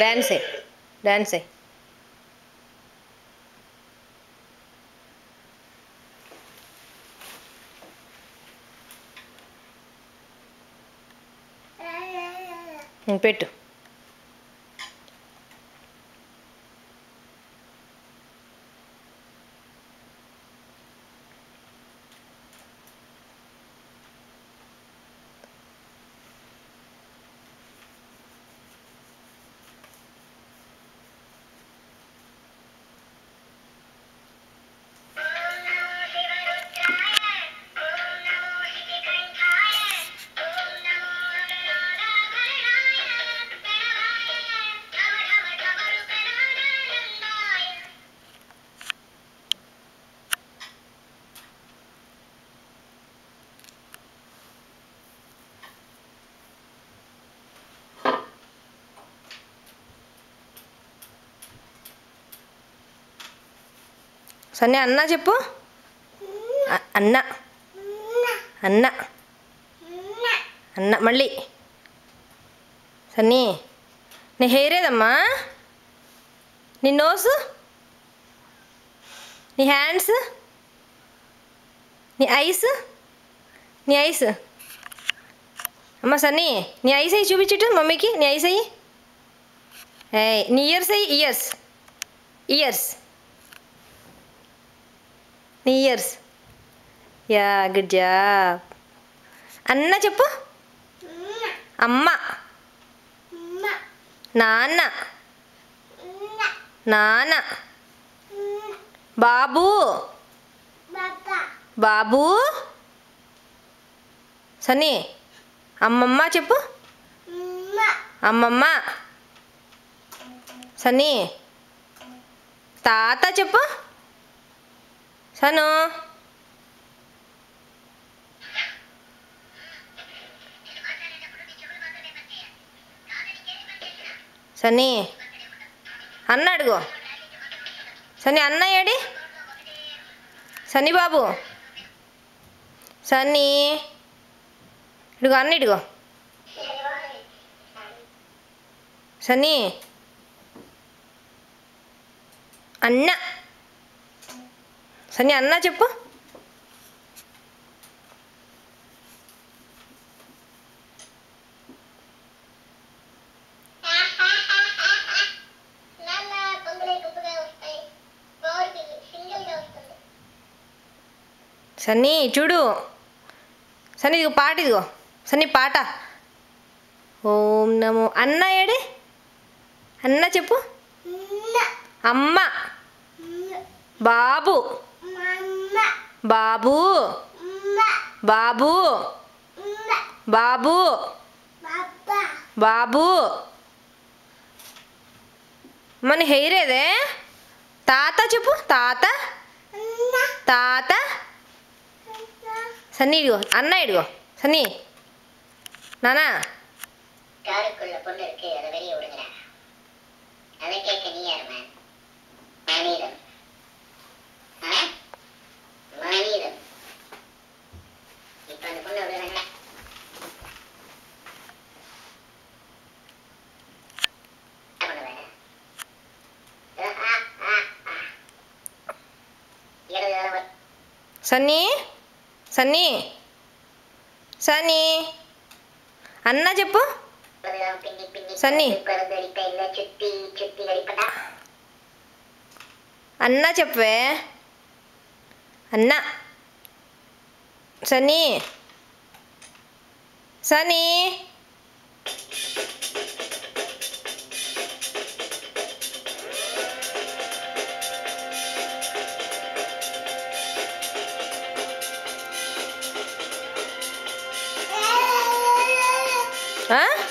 Dance dance పెట్టు. సన్నీ అన్న చెప్పు. అన్న అన్న అన్న మళ్ళీ. సన్నీ నీ హెయిర్ ఏదమ్మా? నీ నోసు, నీ హ్యాండ్స్, నీ ఐస్, నీ ఐస్. అమ్మ సన్నీ నీ ఐస్ అయ్యి చూపించటు మమ్మీకి. నీ ఐస్ అయ్యి. నీ ఇయర్స్ అయ్యి. ఇయర్స్ ఇయర్స్ నీ ఇయర్స్. Yeah good job. అన్న చెప్పు. అమ్మ, నాన్న, నాన్న, బాబు, బాబు. సన్నీ అమ్మమ్మ చెప్పు. అమ్మమ్మ. సన్నీ తాత చెప్పు. సను సన్నీ అన్న అడుగు. సన్నీ అన్న ఏడి? సన్నీ బాబు. సన్నీ ఇడుగో అన్న ఇడుగో. సన్నీ అన్న. సన్నీ అన్న చెప్పు. సన్నీ చూడు. సన్నీ ఇదిగో పాట. ఇదిగో సన్నీ పాట. ఓం నమో. అన్న ఏడి? అన్న చెప్పు. అమ్మ, బాబు, బాబు, బాబు, బాబు, బాబు. మన హెయిర్ ఏదే? తాత చెప్పు. తాత, తాత. സണ്ണി ഇടുവോ അണ്ണ ഇടുവോ സണ്ണി നാനാ காருக்குள்ள பொண்ணு இருக்கு அதை வெளியே விடுங்கடா அதை கேட்க நீ யார் மேன் மனிதன் மனிதன் இப்ப அந்த பொண்ணை விடுறாங்க సన్నీ సన్నీ సన్నీ అన్న చెప్పు సన్నీ అన్న చెప్పవే అన్న సన్నీ సన్నీ Hah?